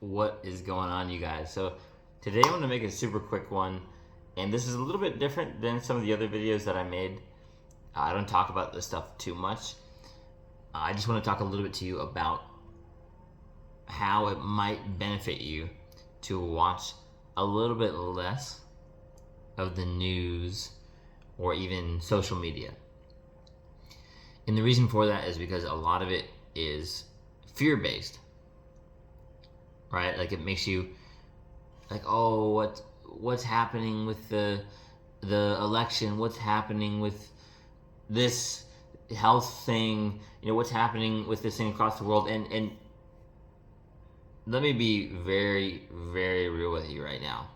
What is going on, you guys? So today I want to make a super quick one, and this is a little bit different than some of the other videos that I made. I don't talk about this stuff too much. I just want to talk a little bit to you about how it might benefit you to watch a little bit less of the news or even social media. And the reason for that is because a lot of it is fear-based, right? Like, it makes you like, oh, what's happening with the election? What's happening with this health thing? What's happening with this thing across the world? And let me be very, very real with you right now.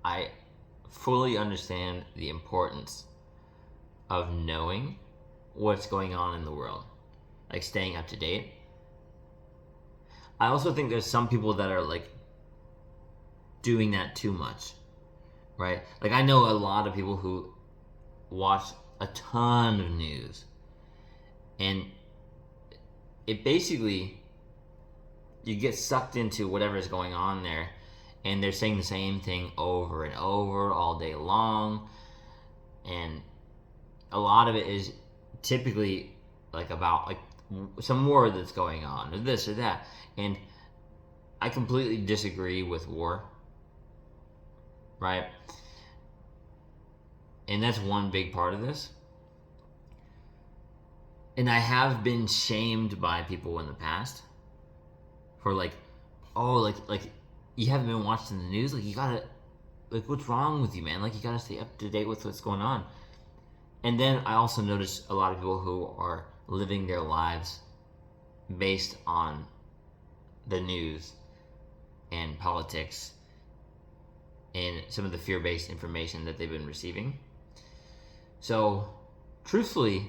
I fully understand the importance of knowing what's going on in the world, like staying up to date. I also think there's some people that are like doing that too much, right? Like, I know a lot of people who watch a ton of news, and it basically, you get sucked into whatever is going on there, and they're saying the same thing over and over all day long, and a lot of it is typically like about like some war that's going on, or this or that. And I completely disagree with war, right? And that's one big part of this. And I have been shamed by people in the past for like, oh, like you haven't been watching the news, like you gotta, like, what's wrong with you, man? Like, you gotta stay up to date with what's going on. And then I also notice a lot of people who are living their lives based on the news and politics and some of the fear-based information that they've been receiving. So, truthfully,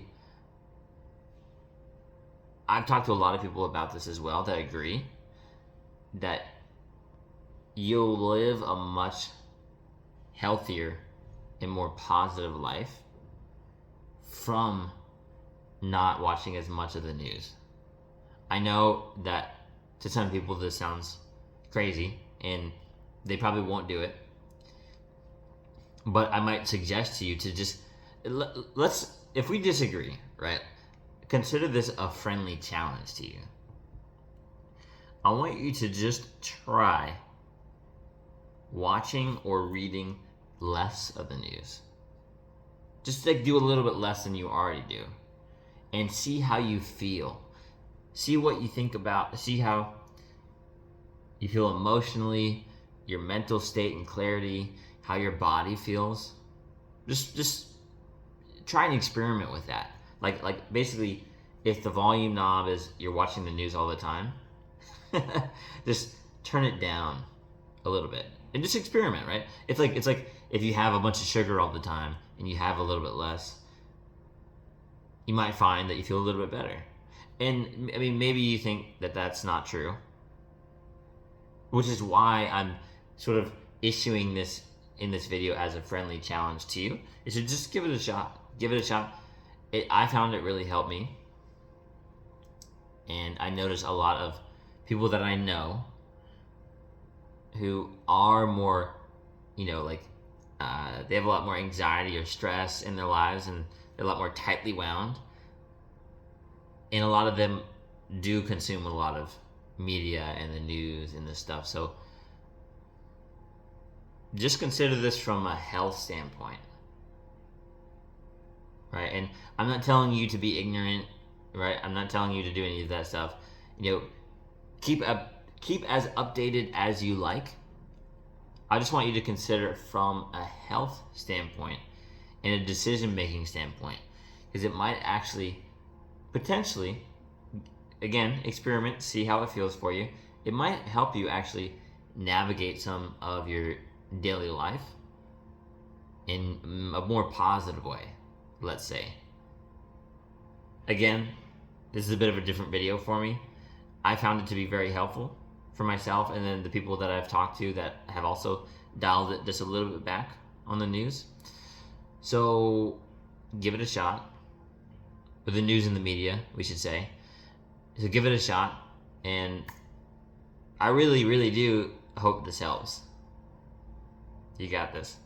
I've talked to a lot of people about this as well that agree that you'll live a much healthier and more positive life from not watching as much of the news. I know that to some people this sounds crazy and they probably won't do it, but I might suggest to you to just let's, if we disagree, right, consider this a friendly challenge to you. I want you to just try watching or reading less of the news. Just like do a little bit less than you already do, and see how you feel. See what you think about, see how you feel emotionally, your mental state and clarity, how your body feels. Just try and experiment with that. Like basically, if the volume knob is you're watching the news all the time, just turn it down a little bit and just experiment, right? It's like if you have a bunch of sugar all the time and you have a little bit less, you might find that you feel a little bit better. And I mean, maybe you think that that's not true, which is why I'm sort of issuing this in this video as a friendly challenge to you, is to just give it a shot. Give it a shot. I found it really helped me. And I noticed a lot of people that I know who are more, like, they have a lot more anxiety or stress in their lives, and they're a lot more tightly wound. And a lot of them do consume a lot of media and the news and this stuff. So just consider this from a health standpoint, right? And I'm not telling you to be ignorant, right? I'm not telling you to do any of that stuff. Keep as updated as you like. I just want you to consider it from a health standpoint and a decision-making standpoint, because it might actually, potentially, again, experiment, see how it feels for you. It might help you actually navigate some of your daily life in a more positive way, let's say. Again, this is a bit of a different video for me. I found it to be very helpful for myself, and then the people that I've talked to that have also dialed it just a little bit back on the news. So give it a shot. With the news and the media, we should say. So give it a shot, and I really, really do hope this helps. You got this.